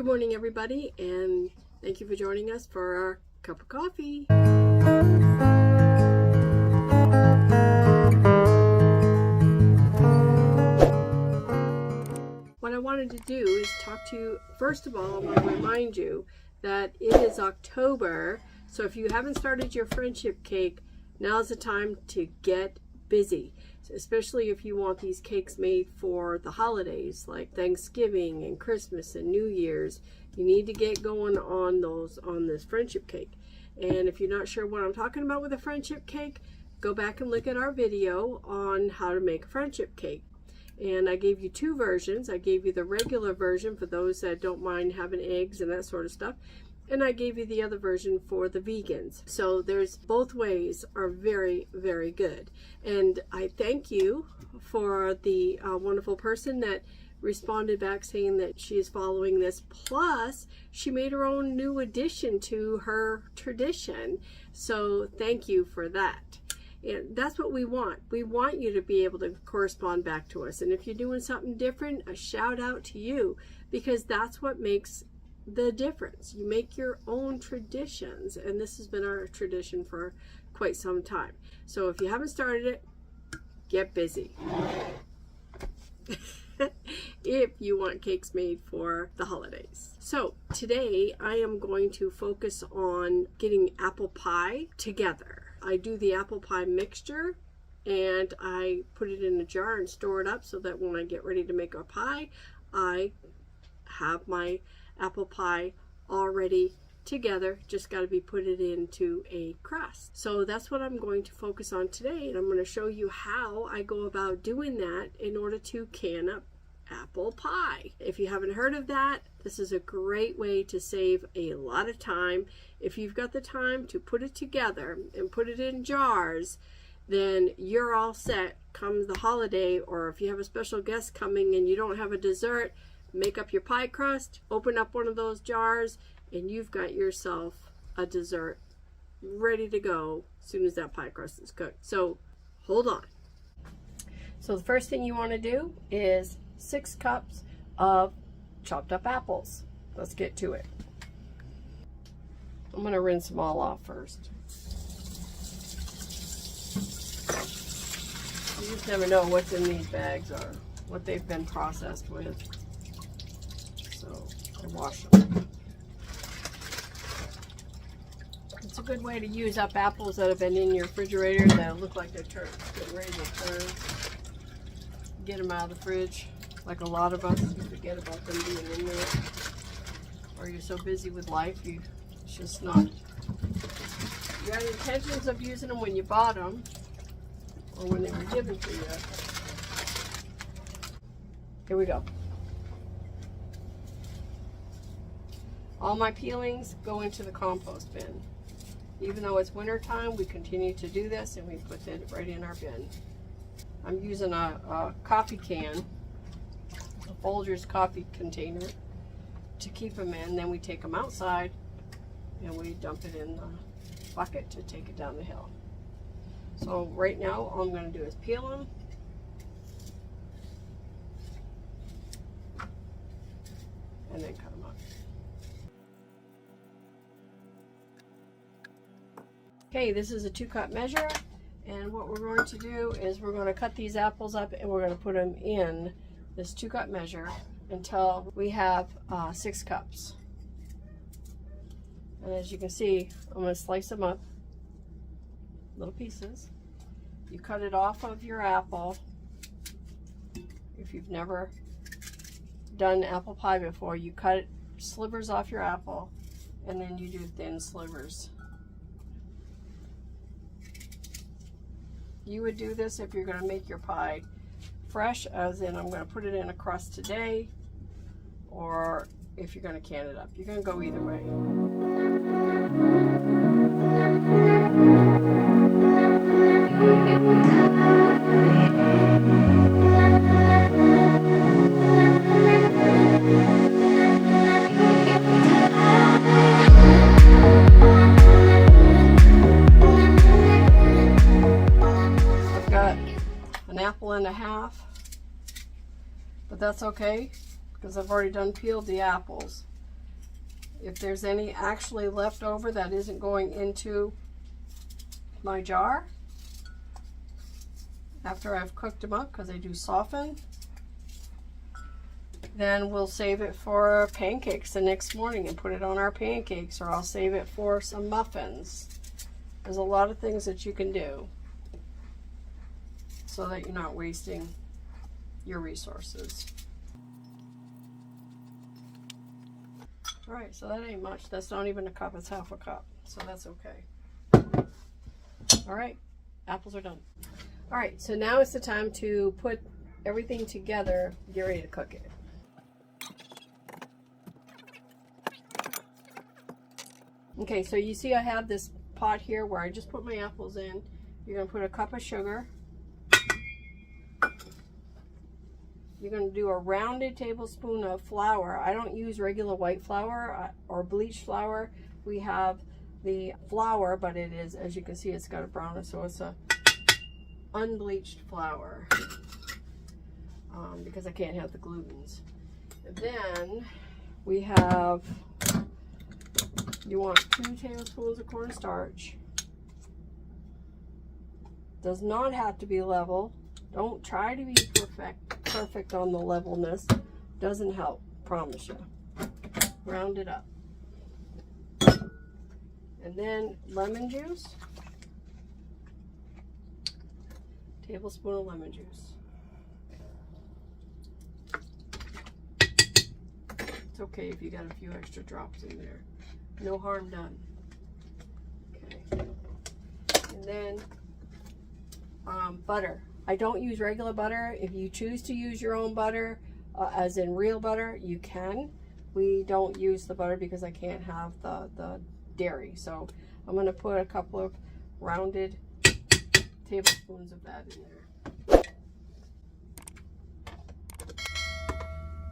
Good morning, everybody, and thank you for joining us for our cup of coffee. What I wanted to do is talk to you. First of all, I want to remind you that it is October, so if you haven't started your friendship cake, now's the time to get busy. Especially if you want these cakes made for the holidays like Thanksgiving and Christmas and New Year's. You need to get going on this friendship cake. And if you're not sure what I'm talking about with a friendship cake, go back and look at our video on how to make a friendship cake. And I gave you two versions. I gave you the regular version for those that don't mind having eggs and that sort of stuff. And I gave you the other version for the vegans. So there's both ways are very, very good. And I thank you for the wonderful person that responded back saying that she is following this. Plus, she made her own new addition to her tradition. So thank you for that. And that's what we want. We want you to be able to correspond back to us. And if you're doing something different, a shout out to you, because that's what makes the difference. You make your own traditions, and this has been our tradition for quite some time. So if you haven't started it, get busy. If you want cakes made for the holidays. So today I am going to focus on getting apple pie together. I do the apple pie mixture and I put it in a jar and store it up so that when I get ready to make a pie, I have my apple pie already together. Just got to be put it into a crust. So that's what I'm going to focus on today, and I'm going to show you how I go about doing that in order to can up apple pie. If you haven't heard of that, this is a great way to save a lot of time. If you've got the time to put it together and put it in jars, then you're all set come the holiday, or if you have a special guest coming and you don't have a dessert, make up your pie crust, open up one of those jars, and you've got yourself a dessert ready to go as soon as that pie crust is cooked. So hold on. So the first thing you want to do is 6 cups of chopped up apples. Let's get to it. I'm going to rinse them all off first. You just never know what's in these bags or what they've been processed with. So I wash them. It's a good way to use up apples that have been in your refrigerator that look like they're getting ready to turn. Get them out of the fridge. Like a lot of us, you forget about them being in there. Or you're so busy with life, it's just not. You had intentions of using them when you bought them or when they were given to you. Here we go. All my peelings go into the compost bin. Even though it's winter time, we continue to do this and we put it right in our bin. I'm using a coffee can, a Folgers coffee container, to keep them in. Then we take them outside and we dump it in the bucket to take it down the hill. So right now, all I'm going to do is peel them. And then cut them up. Okay, this is a 2-cup measure, and what we're going to do is we're going to cut these apples up and we're going to put them in this 2-cup measure until we have 6 cups. And as you can see, I'm going to slice them up, little pieces. You cut it off of your apple. If you've never done apple pie before, you cut slivers off your apple and then you do thin slivers. You would do this if you're going to make your pie fresh, as in I'm going to put it in a crust today, or if you're going to can it up. You're going to go either way. Apple and a half, but that's okay because I've already peeled the apples. If there's any actually left over that isn't going into my jar after I've cooked them up, because they do soften, then we'll save it for pancakes the next morning and put it on our pancakes, or I'll save it for some muffins. There's a lot of things that you can do so that you're not wasting your resources. All right, so that ain't much. That's not even a cup, it's half a cup, so that's okay. All right, apples are done. All right, so now it's the time to put everything together, get ready to cook it. Okay, so you see I have this pot here where I just put my apples in. You're going to put a cup of sugar. You're going to do a rounded tablespoon of flour. I don't use regular white flour or bleached flour. We have the flour, but it is, as you can see, it's got a brownness, so it's a unbleached flour because I can't have the glutens. And then we have, you want 2 tablespoons of cornstarch. Does not have to be level. Don't try to be perfect on the levelness. Doesn't help, promise you. Round it up. And then lemon juice. Tablespoon of lemon juice. It's okay if you got a few extra drops in there. No harm done. Okay. And then butter. I don't use regular butter. If you choose to use your own butter, as in real butter, you can. We don't use the butter because I can't have the dairy. So I'm going to put a couple of rounded tablespoons of that in there.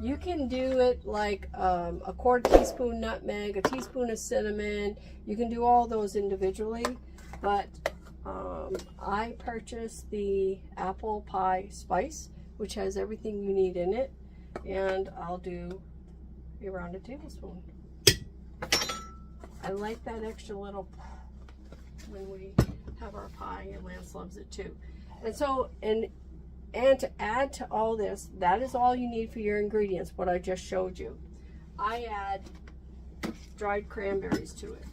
You can do it like a 1/4 teaspoon nutmeg, a teaspoon of cinnamon. You can do all those individually, but I purchased the apple pie spice, which has everything you need in it, and I'll do a rounded tablespoon. I like that extra little when we have our pie, and Lance loves it too. And so, and to add to all this, that is all you need for your ingredients, what I just showed you. I add dried cranberries to it.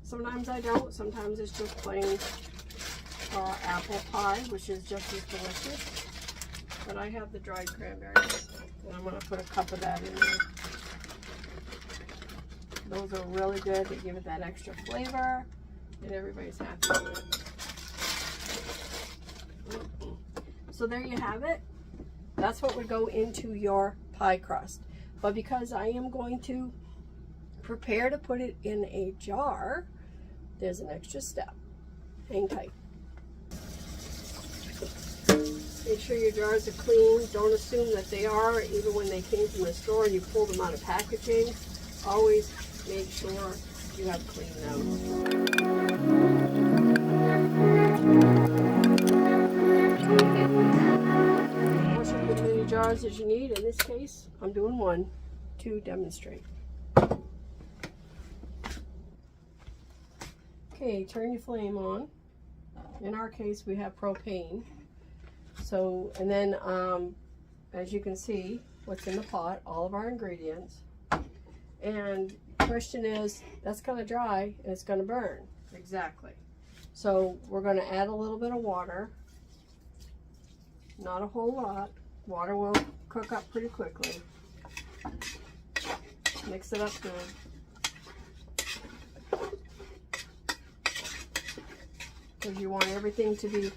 Sometimes I don't, sometimes it's just plain apple pie, which is just as delicious. But I have the dried cranberries, and I'm going to put a cup of that in there. Those are really good. They give it that extra flavor, and everybody's happy with it. So there you have it. That's what would go into your pie crust. But because I am going to prepare to put it in a jar, there's an extra step. Hang tight. Make sure your jars are clean. Don't assume that they are, even when they came from the store and you pulled them out of packaging. Always make sure you have cleaned them. Wash up as many jars as you need. In this case, I'm doing 1 to demonstrate. Okay, turn your flame on. In our case, we have propane. So, and then, as you can see, what's in the pot, all of our ingredients. And the question is, that's going to dry and it's going to burn. Exactly. So we're going to add a little bit of water. Not a whole lot. Water will cook up pretty quickly. Mix it up good. Because you want everything to be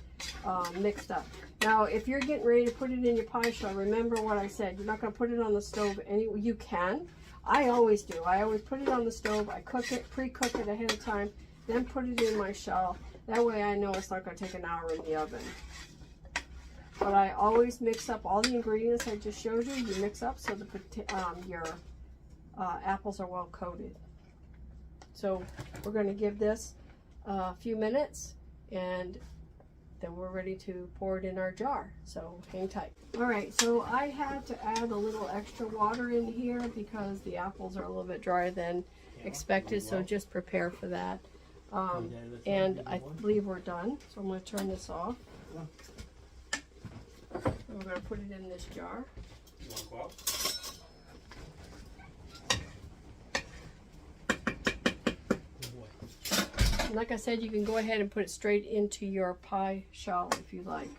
mixed up. Now, if you're getting ready to put it in your pie shell, remember what I said. You're not going to put it on the stove anyway. You can. I always do. I always put it on the stove. I cook it, pre-cook it ahead of time, then put it in my shell. That way I know it's not going to take an hour in the oven. But I always mix up all the ingredients I just showed you. You mix up so your apples are well coated. So we're going to give this a few minutes, and then we're ready to pour it in our jar. So hang tight. All right, so I had to add a little extra water in here because the apples are a little bit drier than expected, so just prepare for that. And I believe we're done, so I'm going to turn this off. And we're going to put it in this jar. You want to go out? And like I said, you can go ahead and put it straight into your pie shell if you like.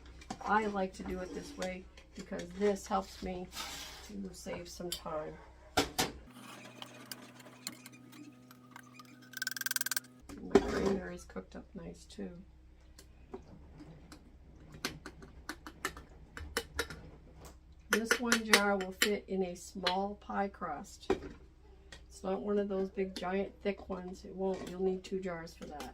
I like to do it this way because this helps me to save some time. My cranberries cooked up nice too. This one jar will fit in a small pie crust. It's not one of those big giant thick ones. It won't. You'll need 2 jars for that.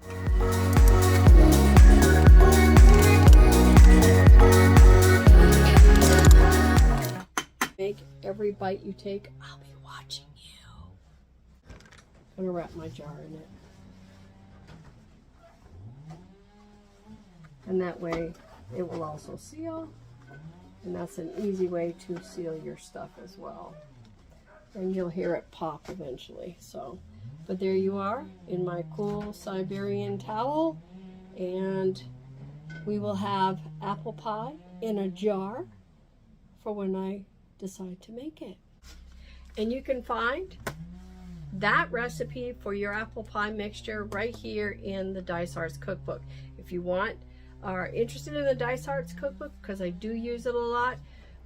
Make every bite you take, I'll be watching you. I'm gonna wrap my jar in it. And that way it will also seal. And that's an easy way to seal your stuff as well. And you'll hear it pop eventually. So, but there you are in my cool Siberian towel. And we will have apple pie in a jar for when I decide to make it. And you can find that recipe for your apple pie mixture right here in the Dice Arts cookbook. If you are interested in the Dice Arts cookbook, because I do use it a lot,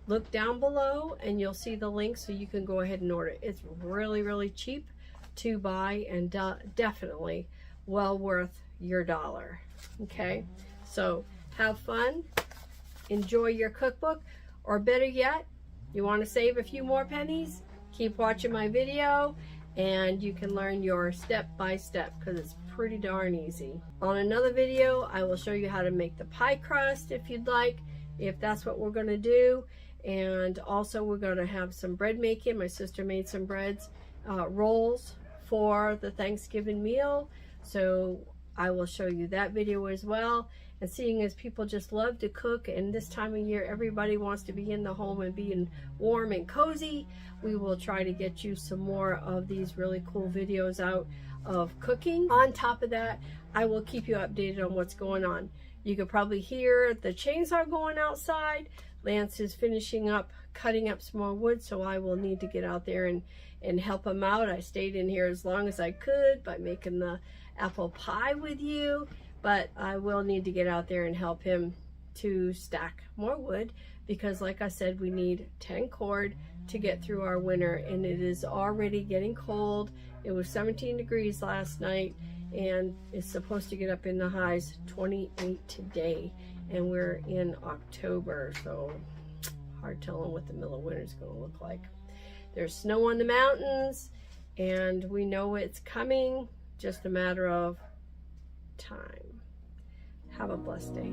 look down below and you'll see the link so you can go ahead and order it. It's really cheap to buy and definitely well worth your $1. Okay, so have fun, enjoy your cookbook, or better yet, you want to save a few more pennies, keep watching my video and you can learn your step by step because it's pretty darn easy. On another video, I will show you how to make the pie crust if you'd like, if that's what we're going to do. And also we're going to have some bread making. My sister made some rolls for the Thanksgiving meal. So I will show you that video as well. And seeing as people just love to cook, and this time of year everybody wants to be in the home and being warm and cozy, we will try to get you some more of these really cool videos out of cooking. On top of that, I will keep you updated on what's going on. You could probably hear the chainsaw going outside. Lance is finishing up cutting up some more wood, so I will need to get out there and help him out. I stayed in here as long as I could by making the apple pie with you, but I will need to get out there and help him to stack more wood because, like I said, we need 10 cord to get through our winter, and it is already getting cold. It was 17 degrees last night and it's supposed to get up in the highs 28 today, and we're in October, so hard telling what the middle of winter is going to look like. There's snow on the mountains and we know it's coming, just a matter of time. Have a blessed day.